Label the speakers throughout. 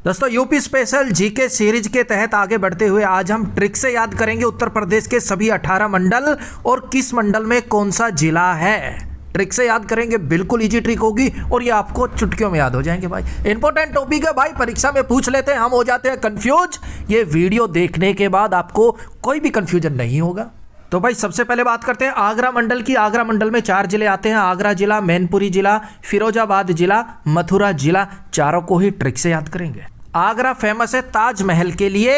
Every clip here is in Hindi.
Speaker 1: दोस्तों यूपी स्पेशल जीके सीरीज के तहत आगे बढ़ते हुए आज हम ट्रिक से याद करेंगे उत्तर प्रदेश के सभी 18 मंडल और किस मंडल में कौन सा जिला है। ट्रिक से याद करेंगे, बिल्कुल इजी ट्रिक होगी और ये आपको चुटकियों में याद हो जाएंगे भाई। इंपॉर्टेंट टॉपिक है भाई, परीक्षा में पूछ लेते हैं, हम हो जाते हैं कंफ्यूज। ये वीडियो देखने के बाद आपको कोई भी कंफ्यूजन नहीं होगा। तो भाई सबसे पहले बात करते हैं आगरा मंडल की। आगरा मंडल में 4 जिले आते हैं, आगरा जिला, मैनपुरी जिला, फिरोजाबाद जिला, मथुरा जिला। चारों को ही ट्रिक से याद करेंगे। आगरा फेमस है ताजमहल के लिए।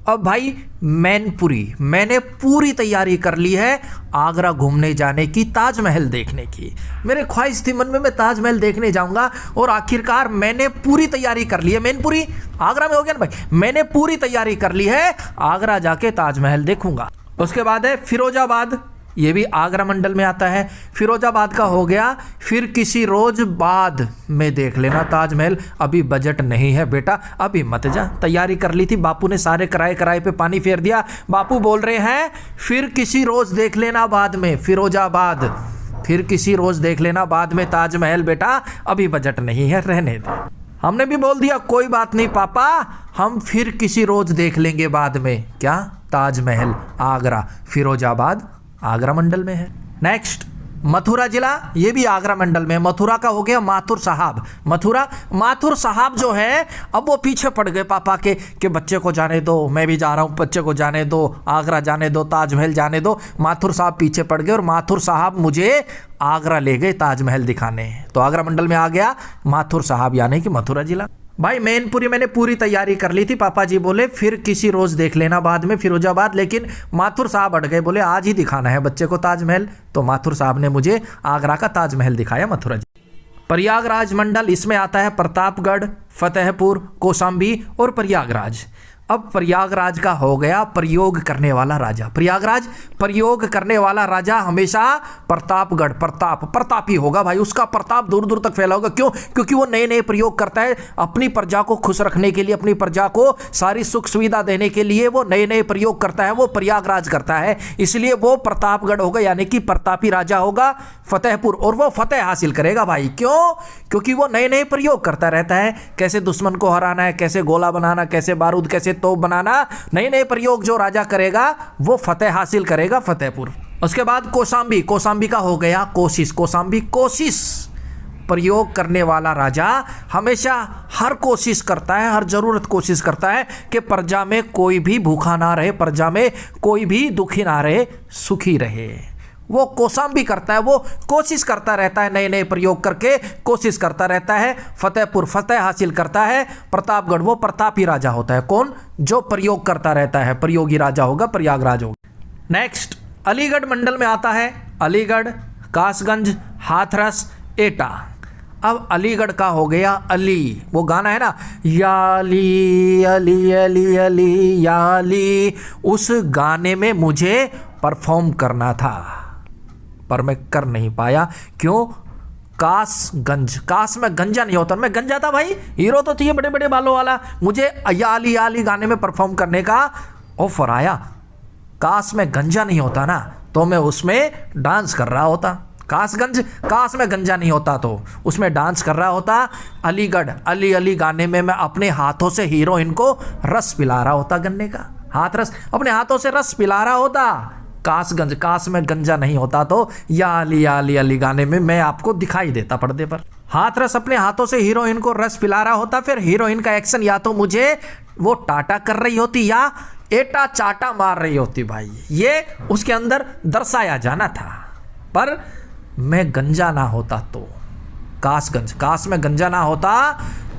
Speaker 1: अब भाई मैनपुरी, मैंने पूरी तैयारी कर ली है आगरा घूमने जाने की, ताजमहल देखने की। मेरे ख्वाहिश थी मन में मैं ताजमहल देखने जाऊंगा और आखिरकार मैंने पूरी तैयारी कर ली है। मैनपुरी आगरा में हो गया ना भाई, मैंने पूरी तैयारी कर ली है, आगरा जाके ताजमहल देखूंगा। उसके बाद है फिरोजाबाद, ये भी आगरा मंडल में आता है। फिरोजाबाद का हो गया, फिर किसी रोज बाद में देख लेना ताजमहल। अभी बजट नहीं है बेटा, अभी मत जा, तैयारी कर ली थी। बापू ने सारे किराए पे पानी फेर दिया। बापू बोल रहे हैं फिर किसी रोज देख लेना बाद में फिरोजाबाद, फिर किसी रोज देख लेना बाद में ताजमहल। बेटा अभी बजट नहीं है, रहने दे। हमने भी बोल दिया कोई बात नहीं पापा, हम फिर किसी रोज देख लेंगे बाद में। क्या? ताजमहल। आगरा, फिरोजाबाद आगरा मंडल में है। नेक्स्ट मथुरा जिला, ये भी आगरा मंडल में। मथुरा का हो गया माथुर साहब। माथुर साहब जो है, अब वो पीछे पड़ गए पापा के कि बच्चे को जाने दो, मैं भी जा रहा हूँ, बच्चे को जाने दो, आगरा जाने दो, ताजमहल जाने दो। माथुर साहब पीछे पड़ गए और माथुर साहब मुझे आगरा ले गए ताजमहल दिखाने। तो आगरा मंडल में आ गया माथुर साहब, यानी कि मथुरा जिला। भाई मैनपुरी मैंने पूरी तैयारी कर ली थी, पापा जी बोले फिर किसी रोज देख लेना बाद में फिरोजाबाद, लेकिन माथुर साहब अड़ गए, बोले आज ही दिखाना है बच्चे को ताजमहल। तो माथुर साहब ने मुझे आगरा का ताजमहल दिखाया, मथुरा जी। प्रयागराज मंडल, इसमें आता है प्रतापगढ़, फतेहपुर, कौशाम्बी और प्रयागराज। अब प्रयागराज का हो गया प्रयोग करने वाला राजा। प्रयागराज प्रयोग करने वाला राजा हमेशा प्रतापगढ़, प्रतापी होगा भाई, उसका प्रताप दूर दूर तक फैला होगा। क्यों? क्योंकि वो नए नए प्रयोग करता है अपनी प्रजा को खुश रखने के लिए, अपनी प्रजा को सारी सुख सुविधा देने के लिए वो नए नए प्रयोग करता है, वो प्रयागराज करता है, इसलिए वो प्रतापगढ़ होगा, यानी कि प्रतापी राजा होगा। फतेहपुर, और वो फतेह हासिल करेगा भाई। क्यों? क्योंकि वो नए नए प्रयोग करता रहता है, कैसे दुश्मन को हराना है, कैसे गोला बनाना, कैसे बारूद, कैसे तोप बनाना, नए नए प्रयोग जो राजा करेगा वो फतेह हासिल करेगा, फतेहपुर। उसके बाद कौशाम्बी, कौशाम्बी का हो गया कोशिश। कौशाम्बी, कोशिश प्रयोग करने वाला राजा हमेशा हर कोशिश करता है, हर जरूरत कोशिश करता है कि प्रजा में कोई भी भूखा ना रहे, प्रजा में कोई भी दुखी ना रहे, सुखी रहे। वो कौशाम्बी करता है, वो कोशिश करता रहता है, नए नए प्रयोग करके कोशिश करता रहता है। फतेहपुर, फतेह हासिल करता है। प्रतापगढ़, वो प्रतापी राजा होता है। कौन? जो प्रयोग करता रहता है, प्रयोगी राजा होगा, प्रयागराज होगा। नेक्स्ट अलीगढ़ मंडल में आता है, अलीगढ़, कासगंज, हाथरस, एटा। अब अलीगढ़ का हो गया अली, वो गाना है ना, याली अली अली अली याली, उस गाने में मुझे परफॉर्म करना था पर मैं कर नहीं पाया। क्यों? कासगंज, कास में गंजा नहीं होता, मैं गंजा था भाई, हीरो तो चाहिए बड़े बड़े बालों वाला, मुझे याली याली गाने में परफॉर्म करने का ऑफर आया। कास में गंजा नहीं होता ना, तो मैं उसमें डांस कर रहा होता। कासगंज, कास में गंजा नहीं होता तो उसमें डांस कर रहा होता। अलीगढ़, अली अली गाने में मैं अपने हाथों से हीरोइन को रस पिला रहा होता, गन्ने का हाथ रस, अपने हाथों से रस पिला रहा होता। कासगंज, कास में गंजा नहीं होता तो या अली अली गाने में मैं आपको दिखाई देता पर्दे पर। हाथ रस, अपने हाथों से हीरोइन को रस पिला रहा होता। फिर हीरोइन का एक्शन या तो मुझे वो टाटा कर रही होती या एटा चाटा मार रही होती भाई, ये उसके अंदर दर्शाया जाना था। पर मैं गंजा ना होता तो, कासगंज, कास में गंजा ना होता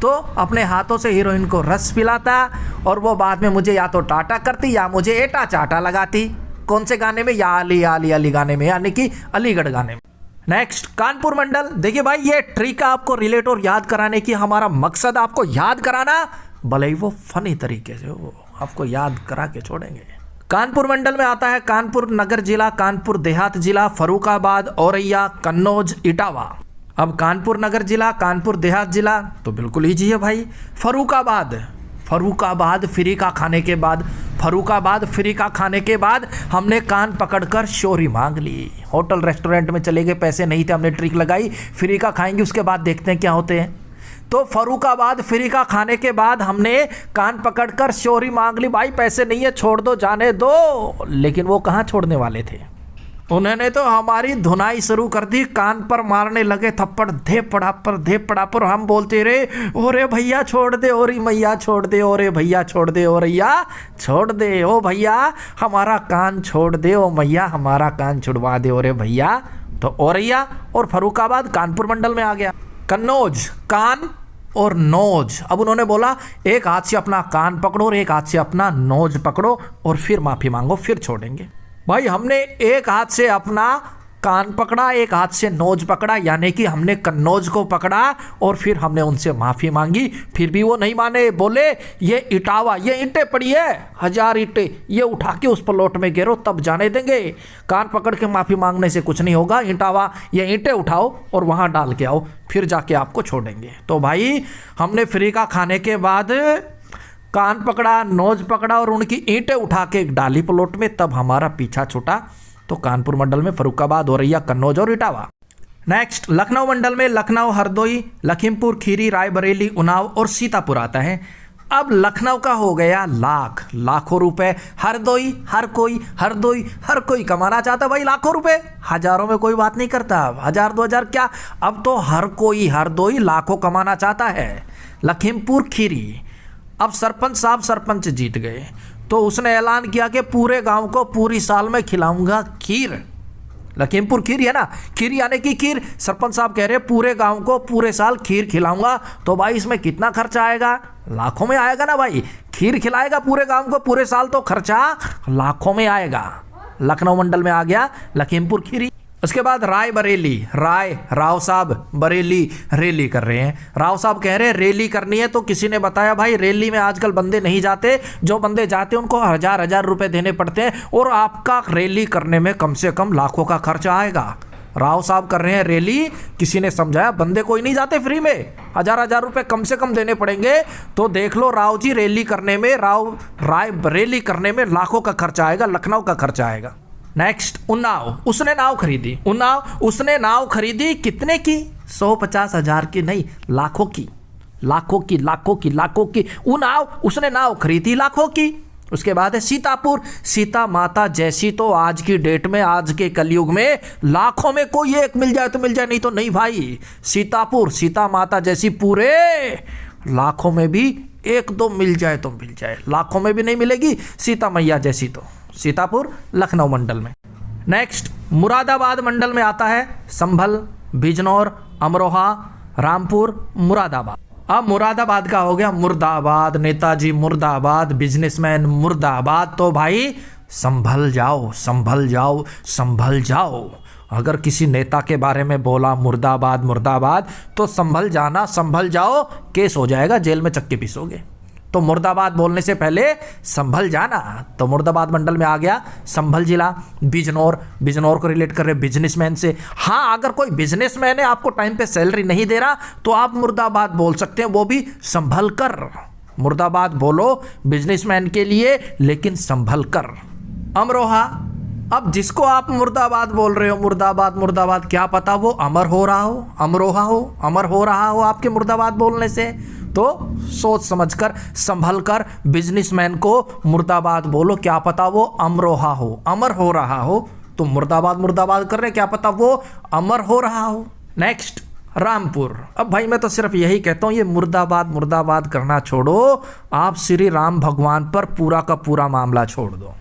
Speaker 1: तो अपने हाथों से हीरोइन को रस पिलाता और वो बाद में मुझे या तो टाटा करती या मुझे एटा चाटा लगाती। कौन से गाने में? या अली अली गाने में, यानी कि अलीगढ़ गाने में। नेक्स्ट कानपुर मंडल। देखिए भाई ये ट्रिक आपको रिलेट और याद कराने की, हमारा मकसद आपको याद कराना, भले ही वो फनी तरीके से वो आपको याद करा के छोड़ेंगे। कानपुर मंडल में आता है कानपुर नगर जिला, कानपुर देहात जिला, फर्रुखाबाद, औरैया, कन्नौज, इटावा। अब कानपुर नगर जिला, कानपुर देहात जिला तो बिल्कुल ईजी है भाई। फर्रुखाबाद, फर्रुखाबाद फ्रीका खाने के बाद, फर्रुखाबाद फ्रीका खाने के बाद हमने कान पकड़कर शोरी मांग ली। होटल रेस्टोरेंट में चले गए, पैसे नहीं थे, हमने ट्रिक लगाई, फ्रीका खाएंगे, उसके बाद देखते हैं क्या होते हैं। तो फर्रुखाबाद फ्री का खाने के बाद हमने कान पकड़कर शोरी मांग ली, भाई पैसे नहीं है छोड़ दो जाने दो। लेकिन वो कहाँ छोड़ने वाले थे, उन्होंने तो हमारी धुनाई शुरू कर दी, कान पर मारने लगे थप्पड़, धे पड़ा पर हम बोलते रहे ओरे भैया छोड़ दे, ओरी मैया छोड़ दे, ओरे भैया छोड़ दे, ओ रैया छोड़ दे, ओ भैया हमारा कान छोड़ दे, ओ मैया हमारा कान छुड़वा दे, ओरे भैया। तो औरैया और फर्रुखाबाद कानपुर मंडल में आ गया। कन्नौज, कान और नोज। अब उन्होंने बोला एक हाथ से अपना कान पकड़ो और एक हाथ से अपना नोज पकड़ो और फिर माफी मांगो, फिर छोड़ेंगे। भाई हमने एक हाथ से अपना कान पकड़ा, एक हाथ से नोज पकड़ा, यानी कि हमने कन्नौज को पकड़ा और फिर हमने उनसे माफी मांगी, फिर भी वो नहीं माने। बोले ये इटावा, ये ईंटें पड़ी है 1000 ईंटें, ये उठा के उस प्लॉट में गिरो तब जाने देंगे। कान पकड़ के माफी मांगने से कुछ नहीं होगा, इटावा ये ईंटें उठाओ और वहां डाल के आओ, फिर जाके आपको छोड़ेंगे। तो भाई हमने फ्री का खाने के बाद कान पकड़ा, नोज पकड़ा और उनकी ईंटें उठा के डाली प्लॉट में, तब हमारा पीछा छूटा। तो कानपुर मंडल में फर्रुखाबाद, औरैया, कन्नौज और इटावा। नेक्स्ट लखनऊ मंडल में लखनऊ, हरदोई, लखीमपुर खीरी, रायबरेली, उन्नाव और सीतापुर आता है। अब लखनऊ का हो गया लाखों रुपए, हरदोई हर कोई कमाना चाहता भाई लाखों रुपए, हजारों में कोई बात नहीं करता, 1000 2000 क्या, अब तो हर कोई हरदोई लाखों कमाना चाहता है। लखीमपुर खीरी, अब सरपंच साहब सरपंच जीत गए तो उसने ऐलान किया कि पूरे गांव को पूरी साल में खिलाऊंगा खीर। लखीमपुर खीर है ना, खीर यानी कि खीर, सरपंच साहब कह रहे पूरे गांव को पूरे साल खीर खिलाऊंगा। तो भाई इसमें कितना खर्चा आएगा, लाखों में आएगा ना भाई, खीर खिलाएगा पूरे गांव को पूरे साल तो खर्चा लाखों में आएगा। लखनऊ मंडल में आ गया लखीमपुर खीरी। उसके बाद रायबरेली, राव साहब, बरेली रैली कर रहे हैं। राव साहब कह रहे हैं रैली करनी है, तो किसी ने बताया भाई रैली में आजकल बंदे नहीं जाते, जो बंदे जाते हैं उनको 1000 रुपए देने पड़ते हैं और आपका रैली करने में कम से कम लाखों का खर्चा आएगा। राव साहब कर रहे हैं रैली, किसी ने समझाया बंदे कोई नहीं जाते फ्री में, 1000 रुपए कम से कम देने पड़ेंगे। तो देख लो राव जी रैली करने में, रायबरेली करने में लाखों का खर्चा आएगा, लखनऊ का खर्चा आएगा। नेक्स्ट उन्नाव, उसने नाव खरीदी। उन्नाव उसने नाव खरीदी कितने की, 150 हजार की नहीं, लाखों की। उन्नाव उसने नाव खरीदी लाखों की। उसके बाद है सीतापुर, सीता माता जैसी तो आज की डेट में, आज के कलयुग में लाखों में कोई एक मिल जाए तो मिल जाए, नहीं तो नहीं भाई। सीतापुर, सीता माता जैसी पूरे लाखों में भी एक दो मिल जाए तो मिल जाए, लाखों में भी नहीं मिलेगी सीता मैया जैसी। तो सीतापुर लखनऊ मंडल में। नेक्स्ट मुरादाबाद मंडल में आता है संभल, बिजनौर, अमरोहा, रामपुर, मुरादाबाद। अब मुरादाबाद का हो गया मुर्दाबाद, नेताजी मुर्दाबाद, बिजनेसमैन मुर्दाबाद। तो भाई संभल जाओ। अगर किसी नेता के बारे में बोला मुर्दाबाद तो संभल जाओ, केस हो जाएगा, जेल में चक्के पीसोगे। तो मुर्दाबाद बोलने से पहले संभल जाना। तो मुर्दाबाद मंडल में आ गया संभल जिला। बिजनौर को रिलेट कर रहे बिजनेसमैन से। हाँ, अगर कोई बिजनेसमैन है, आपको टाइम पे सैलरी नहीं दे रहा, तो आप मुर्दाबाद बोल सकते हैं, वो भी संभल कर। मुर्दाबाद बोलो बिजनेसमैन के लिए, लेकिन संभल कर। अमरोहा, अब जिसको आप मुर्दाबाद बोल रहे हो, मुर्दाबाद, क्या पता वो अमर हो रहा हो, अमर हो रहा हो आपके मुर्दाबाद बोलने से। तो सोच समझकर, संभल कर बिजनेसमैन को मुर्दाबाद बोलो, क्या पता वो अमरोहा हो, अमर हो रहा हो। तो मुर्दाबाद कर रहे, क्या पता वो अमर हो रहा हो। नेक्स्ट रामपुर। अब भाई मैं तो सिर्फ यही कहता हूँ, ये मुर्दाबाद करना छोड़ो, आप श्री राम भगवान पर पूरा का पूरा मामला छोड़ दो।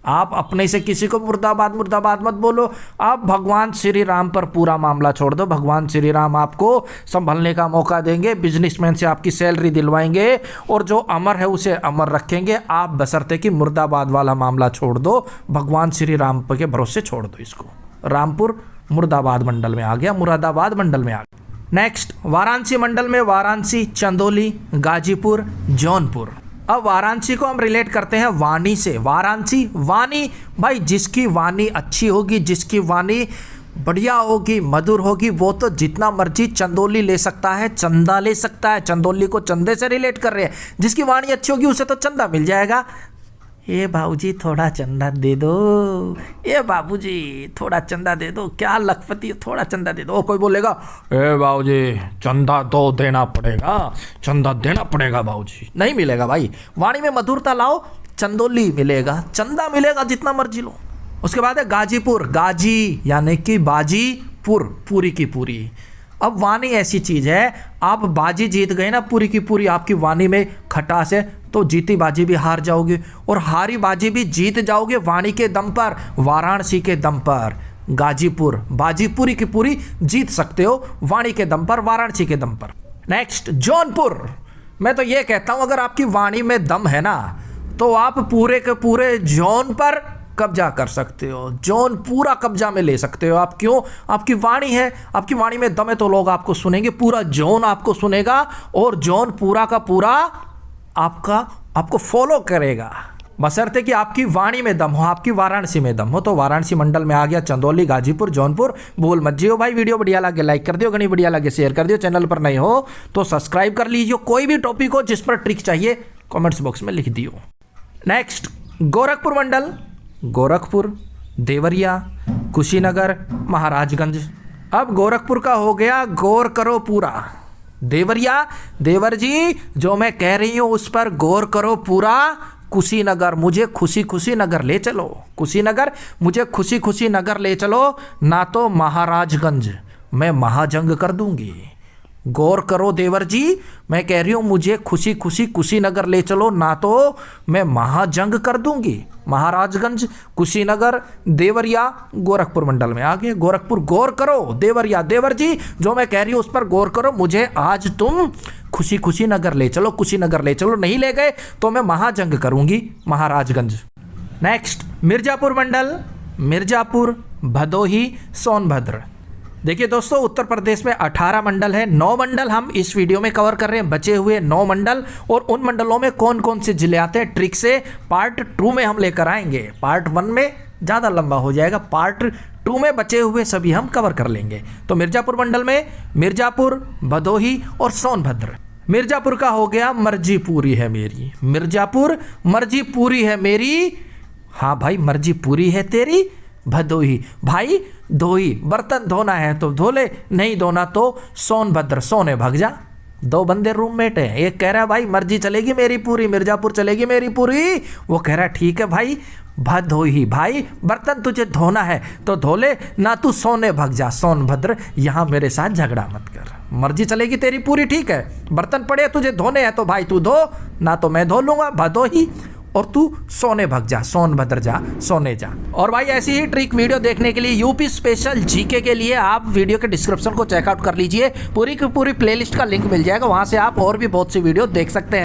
Speaker 1: आप अपने से किसी को मुर्दाबाद मत बोलो, आप भगवान श्री राम पर पूरा मामला छोड़ दो। भगवान श्री राम आपको संभलने का मौका देंगे, बिजनेसमैन से आपकी सैलरी दिलवाएंगे और जो अमर है उसे अमर रखेंगे। आप बशर्ते कि मुर्दाबाद वाला मामला छोड़ दो, भगवान श्री राम के भरोसे छोड़ दो इसको। रामपुर मुर्दाबाद मंडल में आ गया, मुरादाबाद मंडल में आ गया। नेक्स्ट वाराणसी मंडल में वाराणसी, चंदौली, गाजीपुर, जौनपुर। अब वाराणसी को हम रिलेट करते हैं वाणी से। वाणी भाई, जिसकी वाणी अच्छी होगी, जिसकी वाणी बढ़िया होगी, मधुर होगी, वो तो जितना मर्जी चंदौली ले सकता है, चंदा ले सकता है। चंदौली को चंदे से रिलेट कर रहे हैं, जिसकी वाणी अच्छी होगी उसे तो चंदा मिल जाएगा। ए बाबूजी थोड़ा चंदा दे दो, ए बाबूजी थोड़ा चंदा दे दो, क्या लखपति थोड़ा चंदा दे दो। कोई बोलेगा ए बाबूजी चंदा तो देना पड़ेगा, चंदा देना पड़ेगा बाबूजी। नहीं मिलेगा भाई, वाणी में मधुरता लाओ, चंदोली मिलेगा, चंदा मिलेगा जितना मर्जी लो। उसके बाद है गाजीपुर, गाजी यानी कि बाजीपुर, पूरी की पूरी। अब वाणी ऐसी चीज है, आप बाजी जीत गए ना पूरी की पूरी, आपकी वाणी में खटास है, तो जीती बाजी भी हार जाओगे और हारी बाजी भी जीत जाओगे वाणी के दम पर, वाराणसी के दम पर। गाजीपुर बाजी पूरी की पूरी जीत सकते हो वाणी के दम पर, वाराणसी के दम पर। नेक्स्ट जौनपुर। मैं तो ये कहता हूं अगर आपकी वाणी में दम है ना तो आप पूरे के पूरे जौन पर कब्जा कर सकते हो, जौन पूरा कब्जा में ले सकते हो आप। क्यों? आपकी वाणी है, आपकी वाणी में दम है तो लोग आपको सुनेंगे, पूरा जौन आपको सुनेगा और जौन पूरा का पूरा आपको फॉलो करेगा, बशर्ते कि आपकी वाणी में दम हो, आपकी वाराणसी में दम हो। तो वाराणसी मंडल में आ गया चंदौली, गाजीपुर, जौनपुर। भूल मत जियो भाई। वीडियो बढ़िया लगे लाइक कर दियो, घनी बढ़िया लगे शेयर कर दियो, चैनल पर नए हो तो सब्सक्राइब कर लीजिए। कोई भी टॉपिक हो जिस पर ट्रिक चाहिए कमेंट्स बॉक्स में लिख दियो। नेक्स्ट गोरखपुर मंडल, गोरखपुर, देवरिया, कुशीनगर, महाराजगंज। अब गोरखपुर का हो गया गौर करो पूरा। देवरिया, देवर जी जो मैं कह रही हूं उस पर गौर करो पूरा। कुशीनगर, मुझे खुशी खुशी नगर ले चलो, कुशीनगर मुझे खुशी खुशी नगर ले चलो, ना तो महाराजगंज मैं महाजंग कर दूंगी। गौर करो देवर जी, मैं कह रही हूं मुझे खुशी खुशी कुशीनगर ले चलो, ना तो मैं महाजंग कर दूंगी। महाराजगंज, कुशीनगर, देवरिया गोरखपुर मंडल में आ गए। गोरखपुर गौर करो, देवरिया देवर जी जो मैं कह रही हूं उस पर गौर करो, मुझे आज तुम खुशी खुशी नगर ले चलो, कुशीनगर ले चलो, नहीं ले गए तो मैं महाजंग करूंगी, महाराजगंज। नेक्स्ट मिर्जापुर मंडल, मिर्जापुर, भदोही, सोनभद्र। देखिए दोस्तों उत्तर प्रदेश में 18 मंडल है, 9 मंडल हम इस वीडियो में कवर कर रहे हैं, बचे हुए 9 मंडल और उन मंडलों में कौन कौन से जिले आते हैं ट्रिक से पार्ट 2 में हम लेकर आएंगे। पार्ट 1 में ज़्यादा लंबा हो जाएगा, पार्ट 2 में बचे हुए सभी हम कवर कर लेंगे। तो मिर्जापुर मंडल में मिर्जापुर, भदोही और सोनभद्र। मिर्जापुर का हो गया मर्जी पूरी है मेरी, मिर्जापुर मर्जी पूरी है मेरी, हाँ भाई मर्जी पूरी है तेरी। भदोही भाई धोई, बर्तन धोना है तो धो ले, नहीं धोना तो सोनभद्र सोने भग जा। 2 बंदे रूममेट हैं, एक कह रहा है भाई मर्जी चलेगी मेरी पूरी, मिर्जापुर चलेगी मेरी पूरी, वो कह रहा है ठीक है भाई भदोही, भाई बर्तन तुझे धोना है तो धो ले, ना तू सोने भग जा सोनभद्र, यहाँ मेरे साथ झगड़ा मत कर, मर्जी चलेगी तेरी पूरी ठीक है, बर्तन पड़े तुझे धोने हैं तो भाई तू धो, ना तो मैं धो लूंगा भदोही, और तू सोने भग जा, सोनभद्र जा, सोने जा। और भाई ऐसी ही ट्रिक वीडियो देखने के लिए यूपी स्पेशल जीके के लिए आप वीडियो के डिस्क्रिप्शन को चेकआउट कर लीजिए, पूरी की पूरी प्लेलिस्ट का लिंक मिल जाएगा, वहां से आप और भी बहुत सी वीडियो देख सकते हैं।